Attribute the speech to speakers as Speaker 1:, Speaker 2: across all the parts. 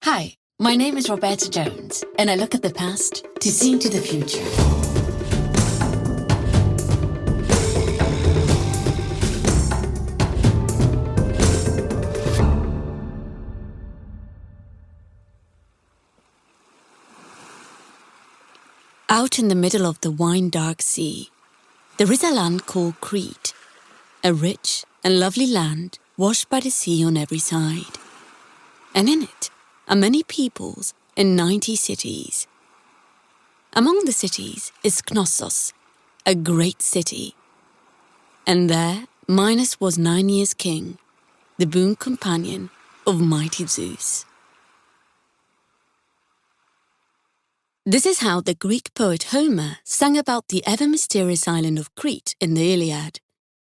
Speaker 1: Hi, my name is Roberta Jones, and I look at the past to see into the future. Out in the middle of the wine-dark sea, there is a land called Crete, a rich and lovely land washed by the sea on every side. And in it are many peoples and 90 cities. Among the cities is Knossos, a great city. And there Minos was 9 years king, the boon companion of mighty Zeus. This is how the Greek poet Homer sang about the ever-mysterious island of Crete in the Iliad.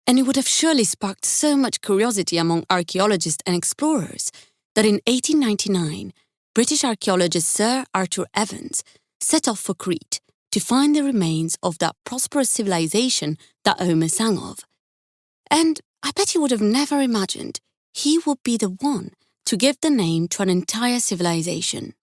Speaker 1: And it would have surely sparked so much curiosity among archaeologists and explorers that in 1899, British archaeologist Sir Arthur Evans set off for Crete to find the remains of that prosperous civilization that Homer sang of. And I bet he would have never imagined he would be the one to give the name to an entire civilization.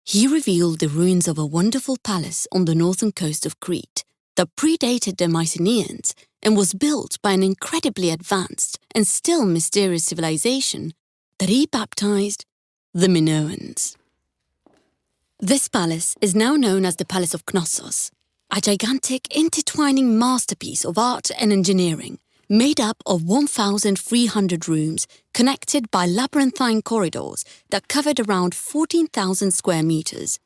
Speaker 1: He revealed the ruins of a wonderful palace on the northern coast of Crete that predated the Mycenaeans and was built by an incredibly advanced and still mysterious civilization that he baptized the Minoans. This palace is now known as the Palace of Knossos, a gigantic intertwining masterpiece of art and engineering made up of 1,300 rooms connected by labyrinthine corridors that covered around 14,000 square meters,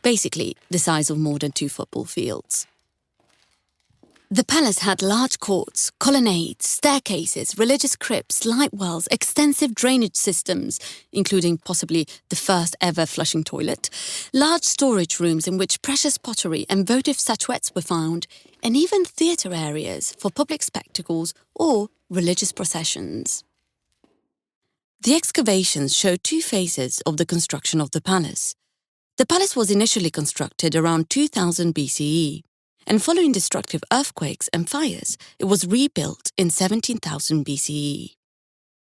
Speaker 1: basically the size of more than 2 football fields. The palace had large courts, colonnades, staircases, religious crypts, light wells, extensive drainage systems, including possibly the first ever flushing toilet, large storage rooms in which precious pottery and votive statuettes were found, and even theatre areas for public spectacles or religious processions. The excavations show 2 phases of the construction of the palace. The palace was initially constructed around 2000 BCE, and following destructive earthquakes and fires, it was rebuilt in 17,000 BCE.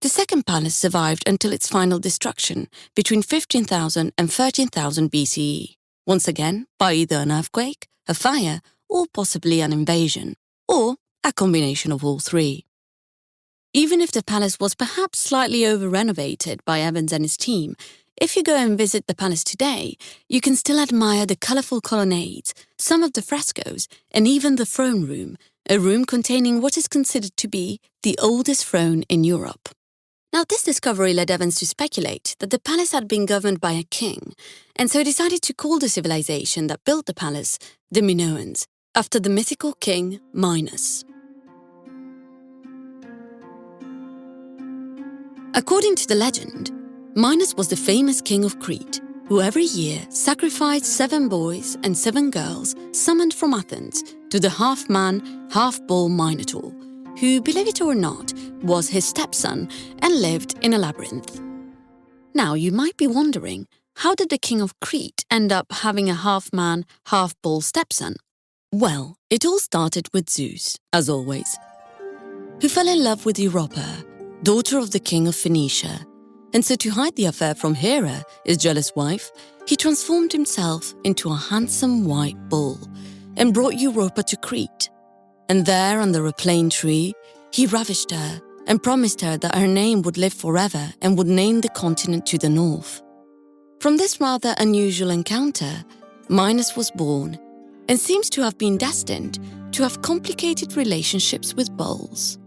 Speaker 1: The second palace survived until its final destruction between 15,000 and 13,000 BCE, once again by either an earthquake, a fire, or possibly an invasion, or a combination of all 3. Even if the palace was perhaps slightly over-renovated by Evans and his team, if you go and visit the palace today, you can still admire the colourful colonnades, some of the frescoes, and even the throne room, a room containing what is considered to be the oldest throne in Europe. Now, this discovery led Evans to speculate that the palace had been governed by a king, and so he decided to call the civilization that built the palace the Minoans, after the mythical king Minos. According to the legend, Minos was the famous king of Crete, who every year sacrificed 7 boys and 7 girls summoned from Athens to the half-man, half-bull Minotaur, who, believe it or not, was his stepson and lived in a labyrinth. Now, you might be wondering, how did the king of Crete end up having a half-man, half-bull stepson? Well, it all started with Zeus, as always, who fell in love with Europa, daughter of the king of Phoenicia. And so to hide the affair from Hera, his jealous wife, he transformed himself into a handsome white bull and brought Europa to Crete. And there, under a plane tree, he ravished her and promised her that her name would live forever and would name the continent to the north. From this rather unusual encounter, Minos was born and seems to have been destined to have complicated relationships with bulls.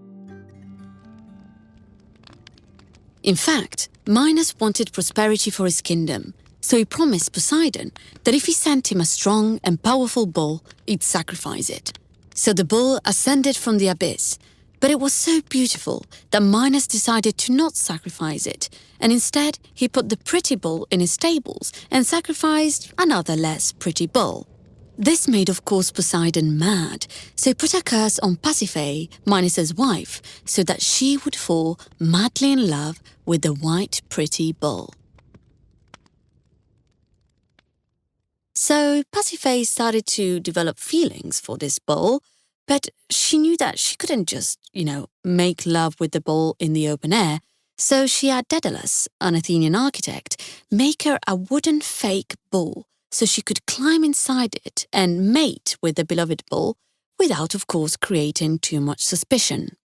Speaker 1: In fact, Minos wanted prosperity for his kingdom, so he promised Poseidon that if he sent him a strong and powerful bull, he'd sacrifice it. So the bull ascended from the abyss, but it was so beautiful that Minos decided to not sacrifice it, and instead he put the pretty bull in his stables and sacrificed another less pretty bull. This made, of course, Poseidon mad, so he put a curse on Pasiphae, Minos' wife, so that she would fall madly in love with the white, pretty bull. So Pasiphae started to develop feelings for this bull, but she knew that she couldn't just, make love with the bull in the open air, So she had Daedalus, an Athenian architect, make her a wooden fake bull so she could climb inside it and mate with the beloved bull without, of course, creating too much suspicion.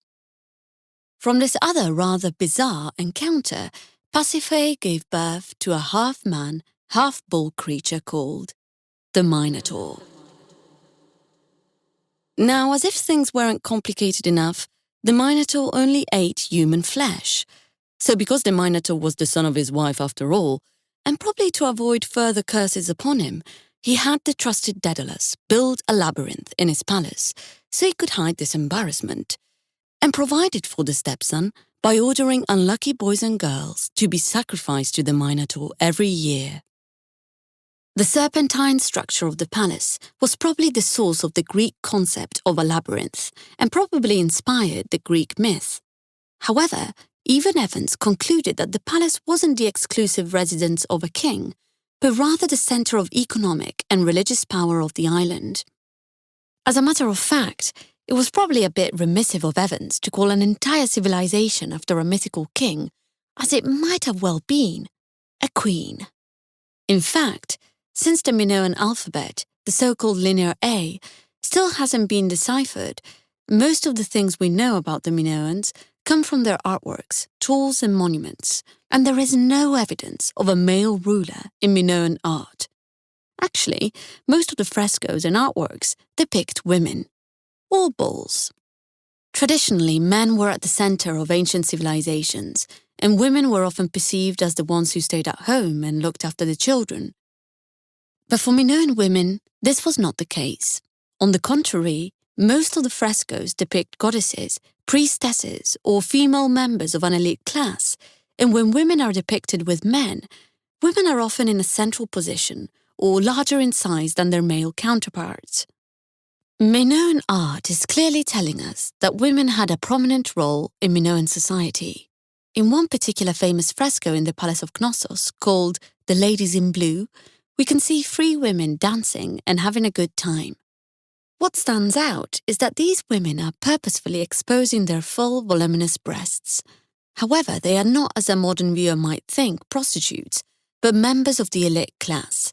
Speaker 1: From this other rather bizarre encounter, Pasiphae gave birth to a half-man, half-bull creature called the Minotaur. Now, as if things weren't complicated enough, the Minotaur only ate human flesh. So because the Minotaur was the son of his wife after all, and probably to avoid further curses upon him, he had the trusted Daedalus build a labyrinth in his palace so he could hide this embarrassment, and provided for the stepson by ordering unlucky boys and girls to be sacrificed to the Minotaur every year. The serpentine structure of the palace was probably the source of the Greek concept of a labyrinth and probably inspired the Greek myth. However, even Evans concluded that the palace wasn't the exclusive residence of a king, but rather the center of economic and religious power of the island. As a matter of fact, it was probably a bit remissive of Evans to call an entire civilization after a mythical king, as it might have well been a queen. In fact, since the Minoan alphabet, the so-called Linear A, still hasn't been deciphered, most of the things we know about the Minoans come from their artworks, tools and monuments, and there is no evidence of a male ruler in Minoan art. Actually, most of the frescoes and artworks depict women, or bulls. Traditionally, men were at the center of ancient civilizations, and women were often perceived as the ones who stayed at home and looked after the children. But for Minoan women, this was not the case. On the contrary, most of the frescoes depict goddesses, priestesses, or female members of an elite class, and when women are depicted with men, women are often in a central position or larger in size than their male counterparts. Minoan art is clearly telling us that women had a prominent role in Minoan society. In one particular famous fresco in the Palace of Knossos, called The Ladies in Blue, we can see 3 women dancing and having a good time. What stands out is that these women are purposefully exposing their full, voluminous breasts. However, they are not, as a modern viewer might think, prostitutes, but members of the elite class,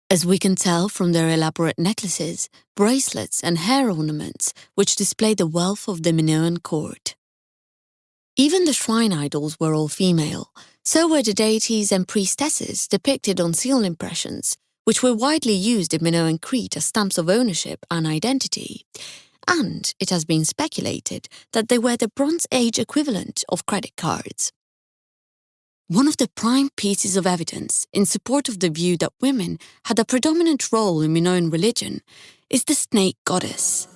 Speaker 1: as we can tell from their elaborate necklaces, bracelets, and hair ornaments, which display the wealth of the Minoan court. Even the shrine idols were all female, so were the deities and priestesses depicted on seal impressions, which were widely used in Minoan Crete as stamps of ownership and identity, and it has been speculated that they were the Bronze Age equivalent of credit cards. One of the prime pieces of evidence in support of the view that women had a predominant role in Minoan religion is the snake goddess.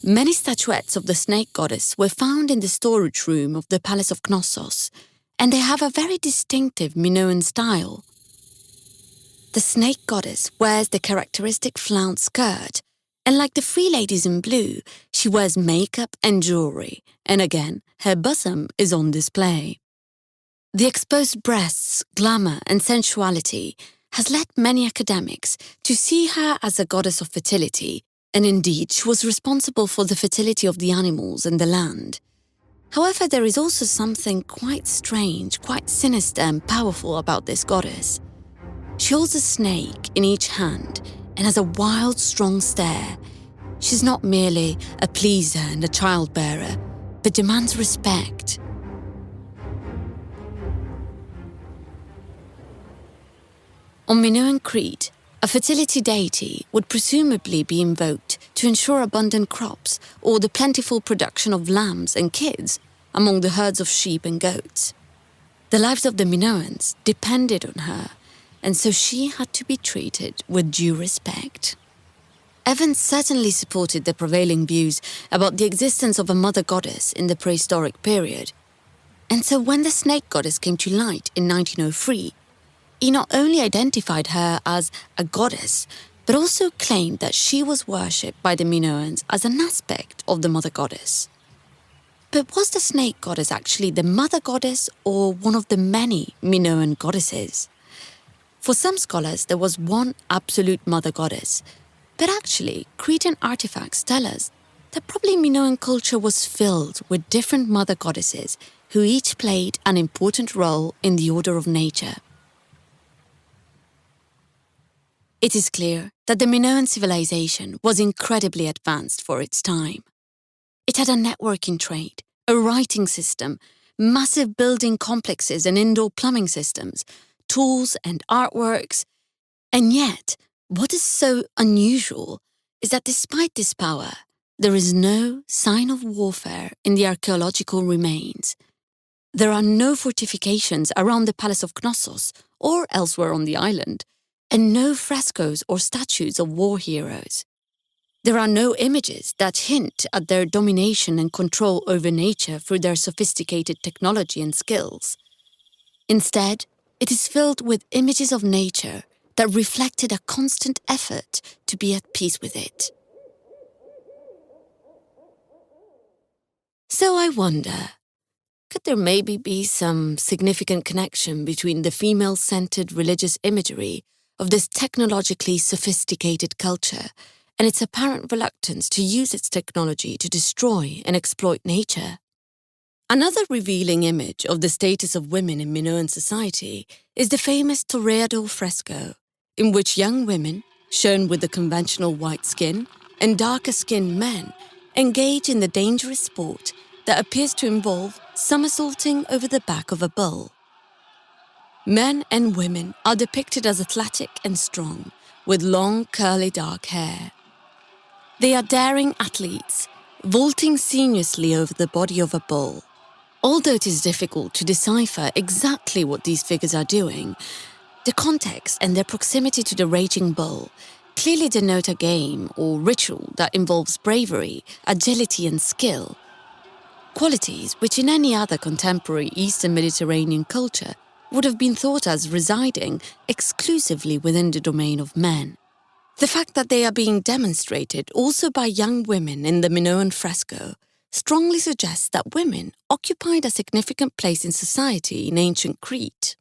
Speaker 1: Many statuettes of the snake goddess were found in the storage room of the Palace of Knossos, and they have a very distinctive Minoan style. The snake goddess wears the characteristic flounced skirt, and like the 3 ladies in blue, she wears makeup and jewelry, and again, her bosom is on display. The exposed breasts, glamour, and sensuality has led many academics to see her as a goddess of fertility, and indeed she was responsible for the fertility of the animals and the land. However, there is also something quite strange, quite sinister and powerful about this goddess. She holds a snake in each hand and has a wild, strong stare. She's not merely a pleaser and a childbearer, but demands respect. On Minoan Crete, a fertility deity would presumably be invoked to ensure abundant crops or the plentiful production of lambs and kids among the herds of sheep and goats. The lives of the Minoans depended on her, and so she had to be treated with due respect. Evans certainly supported the prevailing views about the existence of a mother goddess in the prehistoric period. And so when the snake goddess came to light in 1903, he not only identified her as a goddess, but also claimed that she was worshipped by the Minoans as an aspect of the mother goddess. But was the snake goddess actually the mother goddess or one of the many Minoan goddesses? For some scholars, there was one absolute mother goddess, but actually, Cretan artifacts tell us that probably Minoan culture was filled with different mother goddesses who each played an important role in the order of nature. It is clear that the Minoan civilization was incredibly advanced for its time. It had a networking trade, a writing system, massive building complexes and indoor plumbing systems, tools and artworks. And yet, what is so unusual is that despite this power, there is no sign of warfare in the archaeological remains. There are no fortifications around the Palace of Knossos or elsewhere on the island, and no frescoes or statues of war heroes. There are no images that hint at their domination and control over nature through their sophisticated technology and skills. Instead, it is filled with images of nature that reflected a constant effort to be at peace with it. So I wonder, could there maybe be some significant connection between the female-centered religious imagery of this technologically sophisticated culture and its apparent reluctance to use its technology to destroy and exploit nature? Another revealing image of the status of women in Minoan society is the famous Toreador fresco, in which young women, shown with the conventional white skin, and darker-skinned men engage in the dangerous sport that appears to involve somersaulting over the back of a bull. Men and women are depicted as athletic and strong, with long, curly dark hair. They are daring athletes, vaulting sinuously over the body of a bull. Although it is difficult to decipher exactly what these figures are doing, the context and their proximity to the raging bull clearly denote a game or ritual that involves bravery, agility, and skill, qualities which in any other contemporary Eastern Mediterranean culture would have been thought as residing exclusively within the domain of men. The fact that they are being demonstrated also by young women in the Minoan fresco strongly suggests that women occupied a significant place in society in ancient Crete.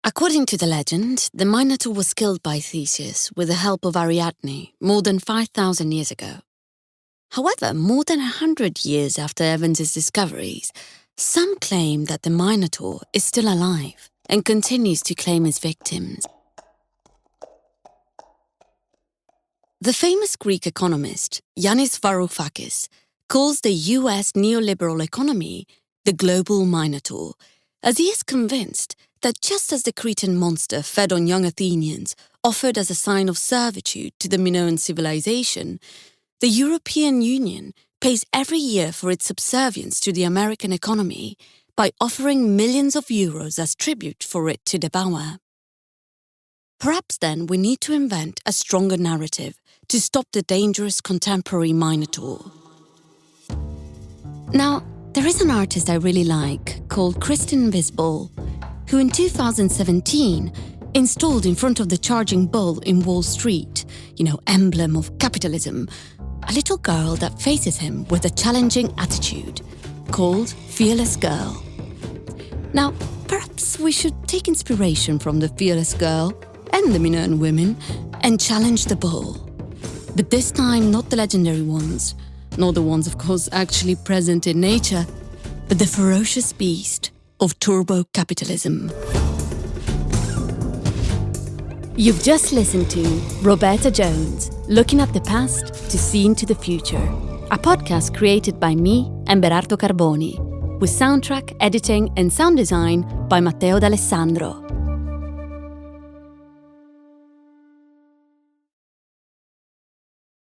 Speaker 1: According to the legend, the Minotaur was killed by Theseus with the help of Ariadne more than 5,000 years ago. However, more than 100 years after Evans's discoveries, some claim that the Minotaur is still alive and continues to claim his victims. The famous Greek economist Yanis Varoufakis calls the US neoliberal economy the global Minotaur, as he is convinced that just as the Cretan monster fed on young Athenians offered as a sign of servitude to the Minoan civilization, the European Union pays every year for its subservience to the American economy by offering millions of euros as tribute for it to devour. Perhaps then we need to invent a stronger narrative to stop the dangerous contemporary Minotaur. Now, there is an artist I really like called Kristen Visbol, who in 2017 installed in front of the charging bull in Wall Street, emblem of capitalism, a little girl that faces him with a challenging attitude, called Fearless Girl. Now, perhaps we should take inspiration from the Fearless Girl and the Minoan women and challenge the bull. But this time, not the legendary ones, nor the ones, of course, actually present in nature, but the ferocious beast of turbo-capitalism. You've just listened to Roberta Jones, Looking at the Past to See into the Future, a podcast created by me and Berardo Carboni, with soundtrack, editing and sound design by Matteo D'Alessandro.